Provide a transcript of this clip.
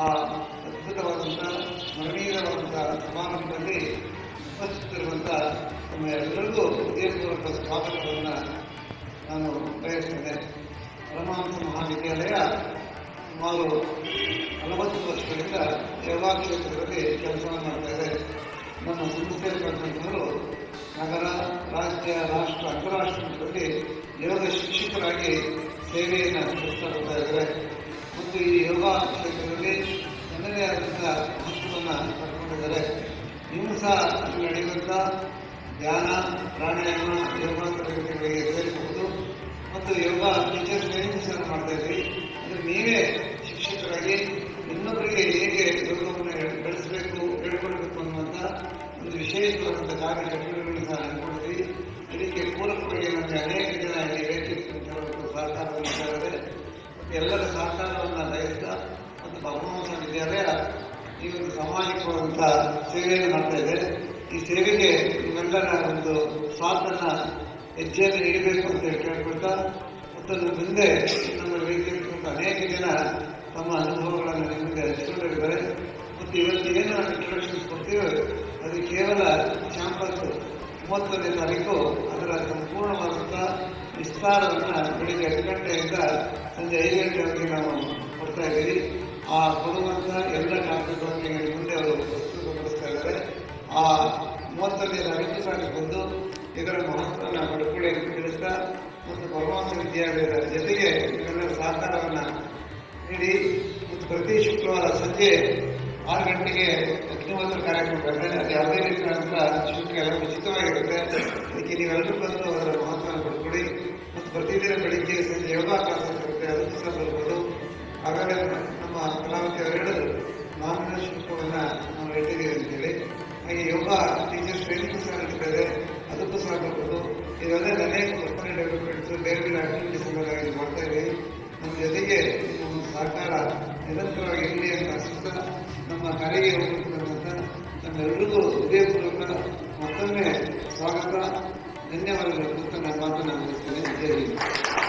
ಆ ಅದ್ಭುತವಾದಂಥ ಸ್ಮರಣೀಯವಾದಂಥ ಸಮಾರಂಭದಲ್ಲಿ ಉಪಸ್ಥಿತರಿರುವಂಥ ನಮ್ಮ ಎಲ್ಲರಿಗೂ ಹೃದಯಪೂರ್ವಕ ಸ್ವಾಗತವನ್ನು ನಾನು ಬಯಸ್ತೇನೆ. ಪರಮಹಂಸ ಮಹಾವಿದ್ಯಾಲಯ ಸುಮಾರು 40 ವರ್ಷಗಳಿಂದ ಯೋಗ ಕ್ಷೇತ್ರದಲ್ಲಿ ಕೆಲಸವನ್ನು ಮಾಡ್ತಾ ಇದೆ. ನಮ್ಮ ಸಂಸ್ಥೆ ಪ್ರತಿನಿಧಿಗಳು ನಗರ, ರಾಜ್ಯ, ರಾಷ್ಟ್ರ, ಅಂತಾರಾಷ್ಟ್ರ ಮಟ್ಟದಲ್ಲಿ ಯೋಗ ಶಿಕ್ಷಕರಾಗಿ ಸೇವೆಯನ್ನು ಸಲ್ಲಿಸ್ತಾ ಬರ್ತಾ ಇದ್ದಾರೆ ಮತ್ತು ಈ ಯೋಗ ಕ್ಷೇತ್ರದಲ್ಲಿ ತನ್ನದೇ ಆದಂಥ ಮಹತ್ವವನ್ನು ಪಡ್ಕೊಂಡಿದ್ದಾರೆ. ನೀವು ಸಹ ಅಲ್ಲಿ ನಡೆಯುವಂಥ ಧ್ಯಾನ, ಪ್ರಾಣಾಯಾಮ, ಯೋಗ ತರಗತಿಗಳಿಗೆ ಸೇರಿಸಬಹುದು ಮತ್ತು ಯೋಗ ಟೀಚರ್ ಟ್ರೈನಿಂಗ್ಸ್ ಅನ್ನು ಮಾಡ್ತಾ ಇದ್ದೀವಿ. ಅಂದರೆ ನೀವೇ ಶಿಕ್ಷಕರಾಗಿ ಇನ್ನೊಬ್ಬರಿಗೆ ಹೇಗೆ ಯೋಗವನ್ನು ಬೆಳೆಸಬೇಕು, ಹೇಳ್ಕೊಳ್ಬೇಕು ಅನ್ನುವಂಥ ಒಂದು ವಿಶೇಷವಾದಂಥ ಕಾರ್ಯಚಟುವಟಿಕೆಗಳನ್ನು ಸಹ ಹಮ್ಮಿಕೊಂಡಿದ್ದೀವಿ. ಇದಕ್ಕೆ ಪೂರಕವಾಗಿ ನಮಗೆ ಅನೇಕ ಜನ ಇಲ್ಲಿ ವೇದಿಕೆ ಸಹಕಾರವನ್ನು ಮಾಡಿದ್ದಾರೆ. ಮತ್ತು ಎಲ್ಲರ ಸಹಕಾರವನ್ನು ಬಯಸ್ತಾ ಮತ್ತು ಪರಮಹಂಸ ವಿದ್ಯಾಲಯ ಈ ಒಂದು ಸಾಮಾಜಿಕವಾದಂಥ ಸೇವೆಯನ್ನು ಮಾಡ್ತಾ ಇದೆ. ಈ ಸೇವೆಗೆ ನೀವೆಲ್ಲರ ಒಂದು ಸಾಥನ್ನು ಹೆಜ್ಜೆಯನ್ನು ಇಡಬೇಕು ಅಂತ ಕೇಳ್ಕೊಳ್ತಾ ಮತ್ತು ಮುಂದೆ ನಮ್ಮ ವೇದಿಕೆಯ ಅನೇಕ ಜನ ತಮ್ಮ ಅನುಭವಗಳನ್ನು ನಿಮಗೆ ಹಂಚಿಕೊಂಡಿದ್ದಾರೆ. ಮತ್ತು ಇವತ್ತು ಏನು ಇಂಟ್ರೊಡಕ್ಷನ್ಸ್ ಕೊಡ್ತೀವಿ ಅದು ಕೇವಲ ಕ್ಯಾಂಪಸ್ 30ನೇ ತಾರೀಕು ಅದರ ಸಂಪೂರ್ಣವಾದಂಥ ವಿಸ್ತಾರವನ್ನು ಬೆಳಿಗ್ಗೆ 10 ಗಂಟೆಯಿಂದ ಸಂಜೆ 5 ಗಂಟೆವರೆಗೆ ನಾವು ಕೊಡ್ತಾ ಇದ್ದೀವಿ. ಆ ಕೊಡುವಂಥ ಎಲ್ಲ ಟಾಪಿಕ್ಗಳಿಗೆ ಮುಂದೆ ಅವರು ಪ್ರಸ್ತುತಪಡಿಸ್ತಾ ಇದ್ದಾರೆ. ಆ 30ನೇ ತಾರೀಕು ಸಾಕು ಬಂದು ಇದರ ಮಹತ್ವವನ್ನು ಪಡ್ಕೊಳ್ಳಿ ಅಂತ ತಿಳಿಸ್ತಾ ಮತ್ತು ಪರಮಹಂಸ ವಿದ್ಯಾಲಯದ ಜೊತೆಗೆ ಇವೆಲ್ಲರ ಸಹಕಾರವನ್ನು ನೀಡಿ ಮತ್ತು ಪ್ರತಿ ಶುಕ್ರವಾರ ಸಂಜೆ 6 ಗಂಟೆಗೆ ಅಗ್ನಿಹೋತ್ರ ಕಾರ್ಯಕ್ರಮ ಬರ್ತದೆ. ಅದು ಯಾವುದೇ ರೀತಿಯಾದಂಥ ಶುಲ್ಕ ಎಲ್ಲ ಉಚಿತವಾಗಿರುತ್ತೆ. ಅದಕ್ಕೆ ನೀವೆಲ್ಲರೂ ಬಂದು ಅದರ ಮಹತ್ವವನ್ನು ಪಡ್ಕೊಳ್ಳಿ ಮತ್ತು ಪ್ರತಿದಿನ ಬೆಳಿಗ್ಗೆ ಸಂಜೆ ಯೋಗ ಕ್ಲಾಸ್ ಇರುತ್ತೆ, ಅದನ್ನು ಸಹ ಬರ್ಬೋದು. ಹಾಗಾದರೆ ನಮ್ಮ ಕಲಾವತಿ ಅವರು ಹೇಳಿದ್ರು ನಾಮಿನ ಶುಲ್ಕವನ್ನು ನಾವು ಇಟ್ಟಿದ್ದೀವಿ ಅಂತೇಳಿ. ಹಾಗೆ ಯೋಗ ಟೀಚರ್ಸ್ ಟ್ರೈನಿಂಗ್ ಸಹ ನಡೀತಾ ಇದೆ, ಅದಕ್ಕೂ ಸಹ ಬರ್ಬೋದು. ಇದೆಲ್ಲ ಅನೇಕ ಪರ್ಸನಲ್ ಡೆವಲಪ್ಮೆಂಟ್ಸ್, ಬೇರೆ ಬೇರೆ ಆಕ್ಟಿವಿಟೀಸ್ ಎಲ್ಲ ಮಾಡ್ತಾ ಇದ್ದೀವಿ. ನಮ್ಮ ಜೊತೆಗೆ ನಿಮ್ಮ ಒಂದು ಸಹಕಾರ ನಿರಂತರವಾಗಿ ಇರಲಿ ಅಂತ ಆಶಿಸ್ತಾ ನಮ್ಮ ಕರೆಗೆ ಹೋಗುತ್ತಿರುವಂಥ ನಮ್ಮೆಲ್ಲರಿಗೂ ಹೃದಯಪೂರ್ವಕ ಮತ್ತೊಮ್ಮೆ ಸ್ವಾಗತ, ಧನ್ಯವಾದಗಳು ಅಂತ ನಾನು ಮಾತನ್ನು ಮುಗಿಸ್ತೇನೆ. ಜೈ ಹಿಂದ್.